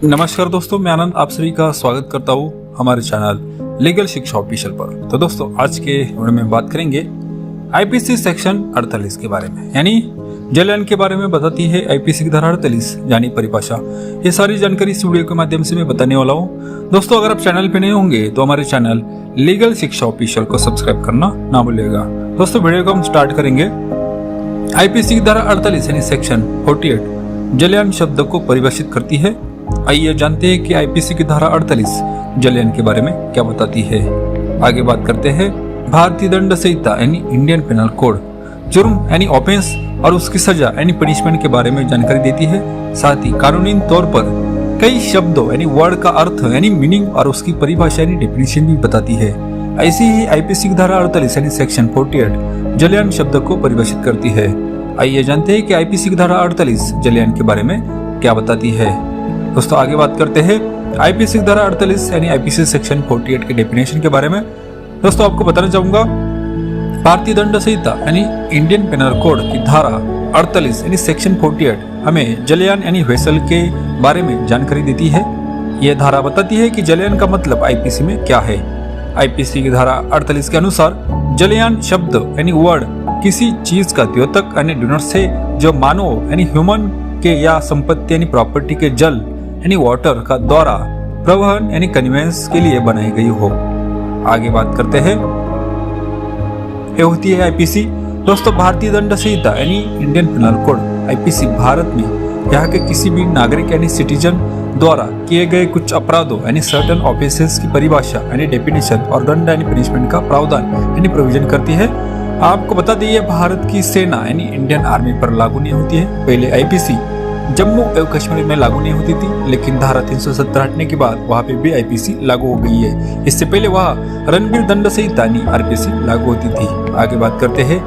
नमस्कार दोस्तों, मैं आनंद आप सभी का स्वागत करता हूँ हमारे चैनल लीगल शिक्षा ऑफिशियल पर। तो दोस्तों, आज के वीडियो में बात करेंगे आईपीसी सेक्शन 48 के बारे में, यानी जलयान के बारे में बताती है आईपीसी की धारा 48 यानी परिभाषा। ये सारी जानकारी इस वीडियो के माध्यम से मैं बताने वाला हूँ। दोस्तों, अगर आप चैनल पे नए होंगे तो हमारे चैनल लीगल शिक्षा ऑफिशियल को सब्सक्राइब करना ना भूलिएगा। दोस्तों, वीडियो को हम स्टार्ट करेंगे। आईपीसी की धारा 48 यानी सेक्शन 48 जलयान शब्द को परिभाषित करती है। आइए जानते हैं कि आईपीसी की धारा 48 जलयान के बारे में क्या बताती है। आगे बात करते हैं। भारतीय दंड संहिता यानी इंडियन पेनल कोड जुर्म यानी ऑफेंस और उसकी सजा यानी पनिशमेंट के बारे में जानकारी देती है। साथ ही कानूनी तौर पर कई शब्दों यानी वर्ड का अर्थ यानी मीनिंग और उसकी परिभाषा यानी डेफिनेशन भी बताती है। ऐसी ही आईपीसी की धारा 48 यानी सेक्शन 48 जलयान शब्द को परिभाषित करती है। आइए जानते हैं कि आईपीसी की धारा 48 जलयान के बारे में क्या बताती है। दोस्तों, आगे बात करते हैं आईपीसी की धारा 48 यानी आईपीसी सेक्शन 48 के डेफिनेशन के बारे में। दोस्तों, आपको बताना चाहूंगा, भारतीय दंड संहिता यानी इंडियन पेनल कोड की धारा 48 यानी सेक्शन 48 हमें जलयान यानी वेसल के बारे में जानकारी देती है। यह धारा बताती है कि जलयान का मतलब आईपीसी में क्या है। आईपीसी की धारा 48 के अनुसार जलयान शब्द यानी वर्ड किसी चीज का द्योतक यानी डोनर्स है जो मानव यानी ह्यूमन के या संपत्ति यानी प्रॉपर्टी के जल यानी वाटर का द्वारा प्रवहन यानी कन्वेंस के लिए बनाई गई हो। आगे बात करते हैं, ये होती है आईपीसी। दोस्तों, भारतीय दंड संहिता यानी Indian penal code IPC Bharat में यहाँ के किसी भी नागरिक यानी सिटीजन द्वारा किए गए कुछ अपराधों यानी सर्टन ऑफेंसेस की परिभाषा यानी डेफिनेशन और दंड यानी पनिशमेंट का प्रावधान यानी प्रोविजन करती है। आपको बता दें, भारत की सेना यानी इंडियन आर्मी पर लागू नहीं होती है। पहले आईपीसी जम्मू एवं कश्मीर में लागू नहीं होती थी, लेकिन धारा 370 हटने के बाद वहां पे भी आईपीसी लागू हो गई है। इससे पहले वहां रणबीर दंड संहिता यानी आरपीसी लागू होती थी। आगे बात करते हैं,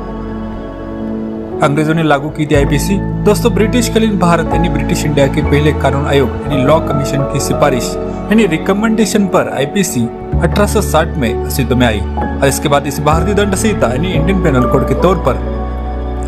अंग्रेजों ने लागू की थी आईपीसी। दोस्तों, ब्रिटिश कालीन भारत यानी ब्रिटिश इंडिया के पहले कानून आयोग यानी लॉ कमीशन की सिफारिश यानी रिकमेंडेशन पर आईपीसी 1860 में अस्तित्व में आई और इसके बाद इसे भारतीय दंड संहिता यानी इंडियन पेनल कोड के तौर पर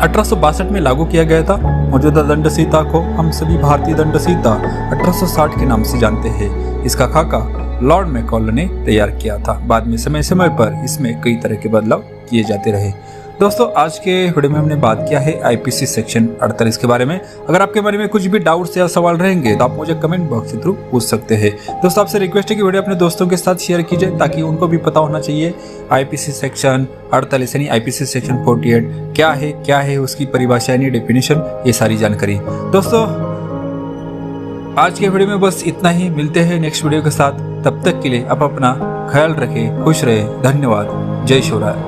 1862 में लागू किया गया था। मौजूदा दंड संहिता को हम सभी भारतीय दंड संहिता 1860 के नाम से जानते हैं। इसका खाका लॉर्ड मैकॉले ने तैयार किया था। बाद में समय समय पर इसमें कई तरह के बदलाव किए जाते रहे। दोस्तों, आज के वीडियो में हमने बात किया है आईपीसी सेक्शन 48 के बारे में। अगर आपके बारे में कुछ भी डाउट्स या सवाल रहेंगे तो आप मुझे कमेंट बॉक्स के थ्रू पूछ सकते हैं। दोस्तों, आपसे रिक्वेस्ट है कि वीडियो अपने दोस्तों के साथ शेयर कीजिए ताकि उनको भी पता होना चाहिए आईपीसी सेक्शन 48 यानी आईपीसी सेक्शन 48 क्या है उसकी परिभाषा यानी डेफिनेशन, ये सारी जानकारी। दोस्तों, आज के वीडियो में बस इतना ही। मिलते हैं नेक्स्ट वीडियो के साथ। तब तक के लिए आप अपना ख्याल रखें, खुश रहे। धन्यवाद। जय शिवराय।